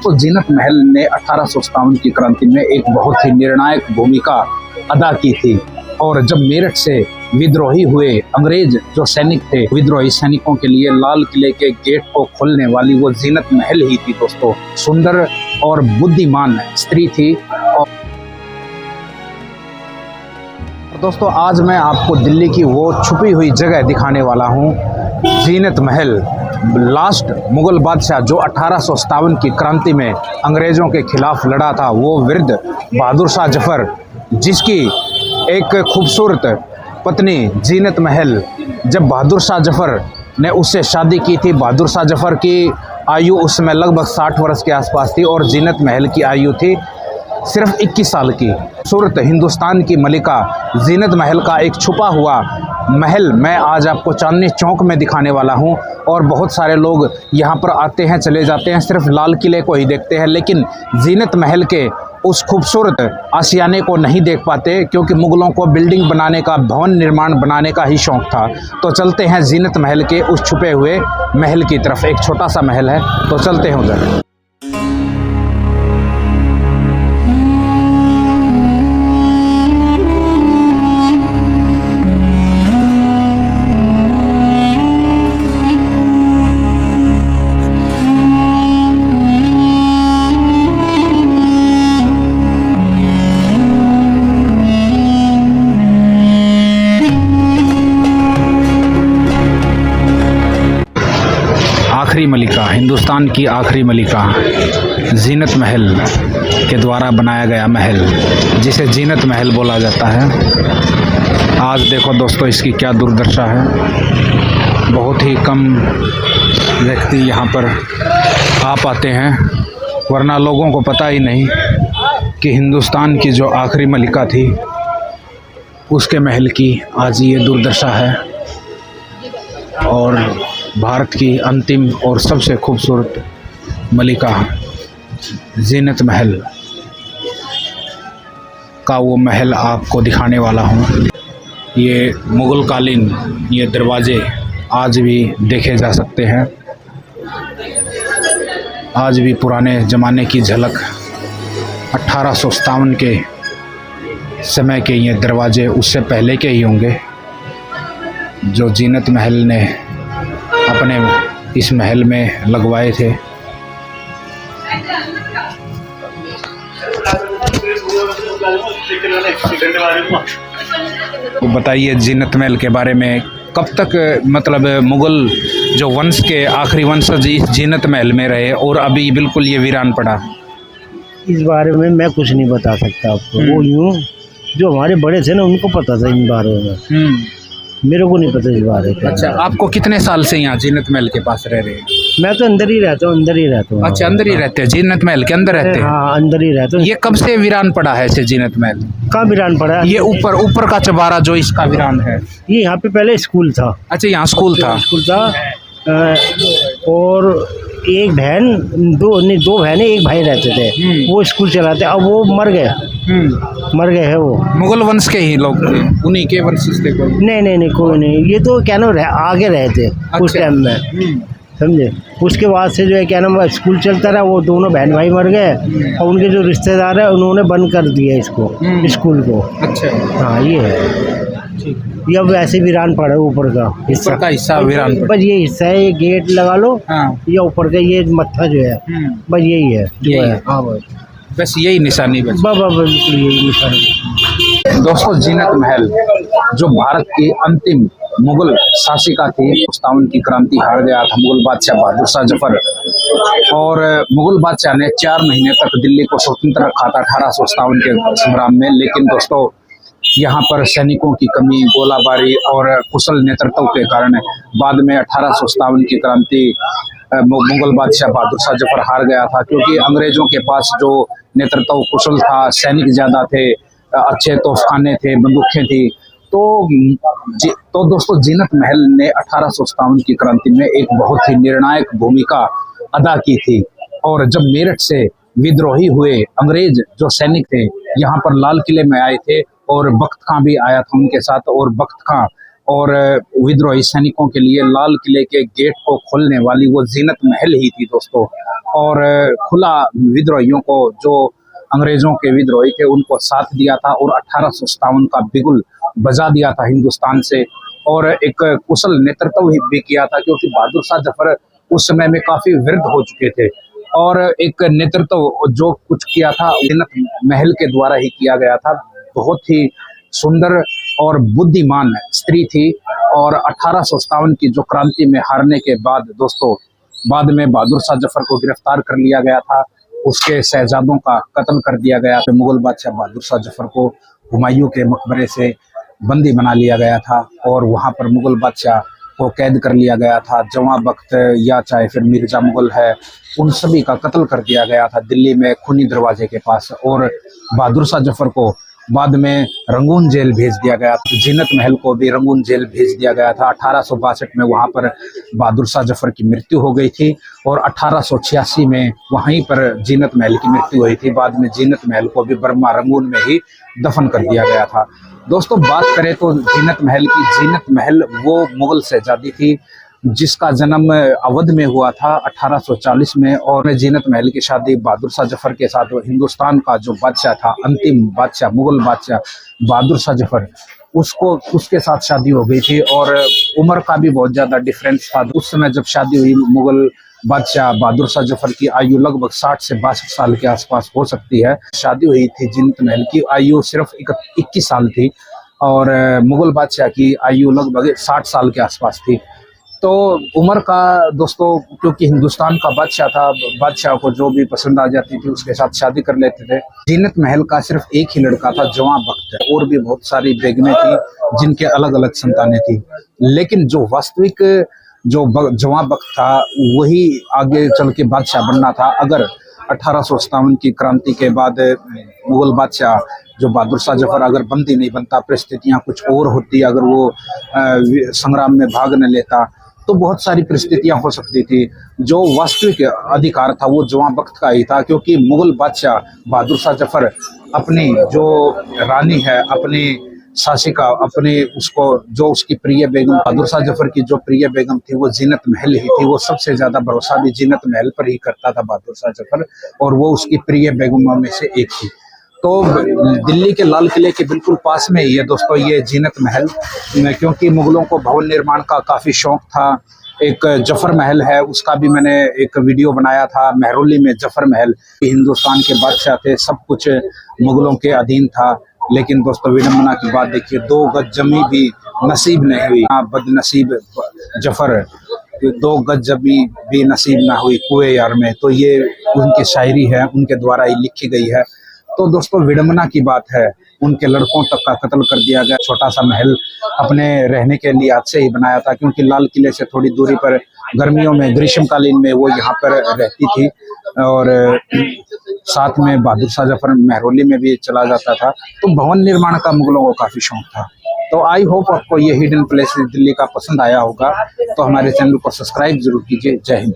दोस्तों जीनत महल ने 1857 की क्रांति में एक बहुत ही निर्णायक भूमिका अदा की थी और जब मेरठ से विद्रोही हुए अंग्रेज जो सैनिक थे, विद्रोही सैनिकों के लिए लाल किले के गेट को खोलने वाली वो जीनत महल ही थी दोस्तों। सुंदर और बुद्धिमान स्त्री थी। और दोस्तों आज मैं आपको दिल्ली की वो छुपी हुई जगह दिखाने वाला हूँ, जीनत महल। लास्ट मुगल बादशाह जो 1857 की क्रांति में अंग्रेजों के खिलाफ लड़ा था, वो वृद्ध बहादुर शाह जफर, जिसकी एक खूबसूरत पत्नी जीनत महल, जब बहादुर शाह जफर ने उससे शादी की थी, बहादुर शाह जफर की आयु उस समय लगभग 60 वर्ष के आसपास थी और जीनत महल की आयु थी सिर्फ 21 साल की। सूरत हिंदुस्तान की मलिका जीनत महल का एक छुपा हुआ महल मैं आज आपको चांदनी चौक में दिखाने वाला हूं। और बहुत सारे लोग यहां पर आते हैं, चले जाते हैं, सिर्फ लाल किले को ही देखते हैं, लेकिन जीनत महल के उस खूबसूरत आशियाने को नहीं देख पाते, क्योंकि मुगलों को बिल्डिंग बनाने का, भवन निर्माण बनाने का ही शौक था। तो चलते हैं जीनत महल के उस छुपे हुए महल की तरफ। एक छोटा सा महल है, तो चलते हैं उधर। आखिरी मलिका, हिंदुस्तान की आखिरी मलिका जीनत महल के द्वारा बनाया गया महल, जिसे जीनत महल बोला जाता है। आज देखो दोस्तों इसकी क्या दुर्दशा है। बहुत ही कम व्यक्ति यहाँ पर आ पाते हैं, वरना लोगों को पता ही नहीं कि हिंदुस्तान की जो आखिरी मलिका थी उसके महल की आज ये दुर्दशा है। और भारत की अंतिम और सबसे खूबसूरत मलिका जीनत महल का वो महल आपको दिखाने वाला हूँ। ये मुग़ल कालीन ये दरवाजे आज भी देखे जा सकते हैं। आज भी पुराने ज़माने की झलक, 1857 के समय के ये दरवाजे उससे पहले के ही होंगे जो जीनत महल ने अपने इस महल में लगवाए थे। तो बताइए जीनत महल के बारे में, कब तक मतलब मुगल जो वंश के आखिरी वंशज इस जीनत महल में रहे और अभी बिल्कुल ये वीरान पड़ा? इस बारे में मैं कुछ नहीं बता सकता आपको। वो यूँ जो हमारे बड़े थे ना उनको पता था इन बारे में, मेरे को नहीं पता इस बारे में। अच्छा, आपको कितने साल से यहाँ जीनत महल के पास रह रहे हैं? मैं तो अंदर ही रहता हूँ, अंदर ही रहता हूँ। अच्छा, अंदर ही रहते हैं, जीनत महल के अंदर रहते हैं? हाँ, अंदर ही रहता हूँ। ये कब से वीरान पड़ा है ऐसे जीनत महल? कहाँ वीरान पड़ा है? ये ऊपर का चबारा जो इसका वीरान है, ये यहाँ पे पहले स्कूल था। अच्छा, यहाँ स्कूल था? स्कूल था। और एक बहन, दो बहनें एक भाई रहते थे, वो स्कूल चलाते। अब वो मर गए हैं। वो मुगल वंश के ही लोग थे, उन्हीं के वंश थे? कोई नहीं, कोई नहीं। ये तो क्या नाम आगे रहे थे उस टाइम में, समझे। उसके बाद से जो है क्या नाम स्कूल चलता रहा, वो दोनों बहन भाई मर गए और उनके जो रिश्तेदार है उन्होंने बंद कर दिया इसको, स्कूल को। अच्छा, हाँ, ये है। ये अब वैसे वीरान पड़ा है ऊपर का हिस्सा वीरान पड़ा। बस ये हिस्सा है, ये गेट लगा लो। हाँ। ये ऊपर का ये मत्था जो है, बस यही है जो है। हाँ, बस यही निशानी बस। बिल्कुल यही निशानी। दोस्तों जीनत महल जो भारत की अंतिम मुगल शासिका थी, 57 की क्रांति हार गया था मुगल बादशाह बहादुर शाह जफर, और मुगल बादशाह ने 4 महीने तक दिल्ली को स्वतंत्र रखा था 1857 के संग्राम में। लेकिन दोस्तों यहाँ पर सैनिकों की कमी, गोलाबारी और कुशल नेतृत्व के कारण बाद में 1857 की क्रांति मुगल बादशाह बहादुर शाह जफर हार गया था, क्योंकि अंग्रेजों के पास जो नेतृत्व कुशल था, सैनिक ज़्यादा थे, अच्छे तोफखाने थे, बंदूकें थी। तो दोस्तों जीनत महल ने 1857 की क्रांति में एक बहुत ही निर्णायक भूमिका अदा की थी। और जब मेरठ से विद्रोही हुए अंग्रेज जो सैनिक थे यहाँ पर लाल किले में आए थे, और बख्त खां भी आया था उनके साथ, और बख्त खां और विद्रोही सैनिकों के लिए लाल किले के गेट को खोलने वाली वो जीनत महल ही थी दोस्तों। और खुला विद्रोहियों को, जो अंग्रेजों के विद्रोही थे, उनको साथ दिया था और 1857 का बिगुल बजा दिया था हिंदुस्तान से। और एक कुशल नेतृत्व भी किया था, क्योंकि बहादुर शाह जफर उस समय में काफी वृद्ध हो चुके थे। और एक नेतृत्व जो कुछ किया था जीनत महल के द्वारा ही किया गया था। बहुत ही सुंदर और बुद्धिमान स्त्री थी। और 1857 की जो क्रांति में हारने के बाद दोस्तों, बाद में बहादुर शाह जफर को गिरफ्तार कर लिया गया था, उसके शहजादों का कत्ल कर दिया गया। तो मुगल बादशाह बहादुर शाह जफर को हुमायूं के मकबरे से बंदी बना लिया गया था और वहां पर मुगल बादशाह को कैद कर लिया गया था। जवां बख्त या चाहे फिर मिर्जा मुगल है, उन सभी का कत्ल कर दिया गया था दिल्ली में खूनी दरवाजे के पास। और बहादुर शाह जफर को बाद में रंगून जेल भेज दिया गया था। जीनत महल को भी रंगून जेल भेज दिया गया था। 1862 में वहां पर बहादुर शाह जफर की मृत्यु हो गई थी और 1886 में वहीं पर जीनत महल की मृत्यु हुई थी। बाद में जीनत महल को भी बर्मा रंगून में ही दफन कर दिया गया था। दोस्तों बात करें तो जीनत महल की, जीनत महल वो मुगल शहजादी थी जिसका जन्म अवध में हुआ था 1840 में। और जीनत महल की शादी बहादुर शाह जफर के साथ, हिंदुस्तान का जो बादशाह था, अंतिम बादशाह, मुगल बादशाह बहादुर शाह जफर, उसके साथ शादी हो गई थी। और उम्र का भी बहुत ज्यादा डिफरेंस था। उस समय जब शादी हुई, मुगल बादशाह बहादुर शाह जफर की आयु लगभग 60 से 62 साल के आसपास हो सकती है। शादी हुई थी जीनत महल की आयु सिर्फ 21 साल थी और मुगल बादशाह की आयु लगभग 60 साल के आसपास थी। तो उम्र का दोस्तों, क्योंकि हिंदुस्तान का बादशाह था, बादशाह को जो भी पसंद आ जाती थी उसके साथ शादी कर लेते थे। जीनत महल का सिर्फ एक ही लड़का था, जवां बख्त, और भी बहुत सारी बेगमें थी जिनके अलग अलग संतानें थी। लेकिन जो वास्तविक जो जवां बख्त था वही आगे चल के बादशाह बनना था। अगर 1857 की क्रांति के बाद मुगल बादशाह जो बहादुर शाह जफर अगर बंदी नहीं बनता, परिस्थितियां कुछ और होती, अगर वो संग्राम में भाग न लेता, तो बहुत सारी परिस्थितियां हो सकती थी। जो वास्तविक अधिकार था वो जवां बख्त का ही था, क्योंकि मुगल बादशाह बहादुर शाह जफर अपनी जो रानी है, अपनी शासिका, अपने उसको जो उसकी प्रिय बेगम, बहादुर शाह जफर की जो प्रिय बेगम थी वो जीनत महल ही थी। वो सबसे ज्यादा भरोसा भी जीनत महल पर ही करता था बहादुर शाह जफर, और वो उसकी प्रिय बेगमों में से एक थी। तो दिल्ली के लाल किले के बिल्कुल पास में ही है दोस्तों ये जीनत महल, क्योंकि मुगलों को भवन निर्माण का काफी शौक था। एक जफर महल है, उसका भी मैंने एक वीडियो बनाया था। महरौली में जफर महल, हिंदुस्तान के बादशाह थे, सब कुछ मुगलों के अधीन था। लेकिन दोस्तों विडम्बना की बात देखिए, 2 गज जमी भी नसीब नहीं हुई। बदनसीब जफर, 2 गज जमी भी नसीब ना हुई कुएं यार में। तो ये उनकी शायरी है, उनके द्वारा ही लिखी गई है। तो दोस्तों विडम्बना की बात है, उनके लड़कों तक का कत्ल कर दिया गया। छोटा सा महल अपने रहने के लिए आज से ही बनाया था, क्योंकि लाल किले से थोड़ी दूरी पर गर्मियों में, ग्रीष्मकालीन में वो यहाँ पर रहती थी। और साथ में बहादुर शाह जफर महरौली में भी चला जाता था। तो भवन निर्माण का मुगलों को काफी शौक था। तो आई होप आपको ये हिडन प्लेस दिल्ली का पसंद आया होगा। तो हमारे चैनल को सब्सक्राइब जरूर कीजिए। जय हिंद।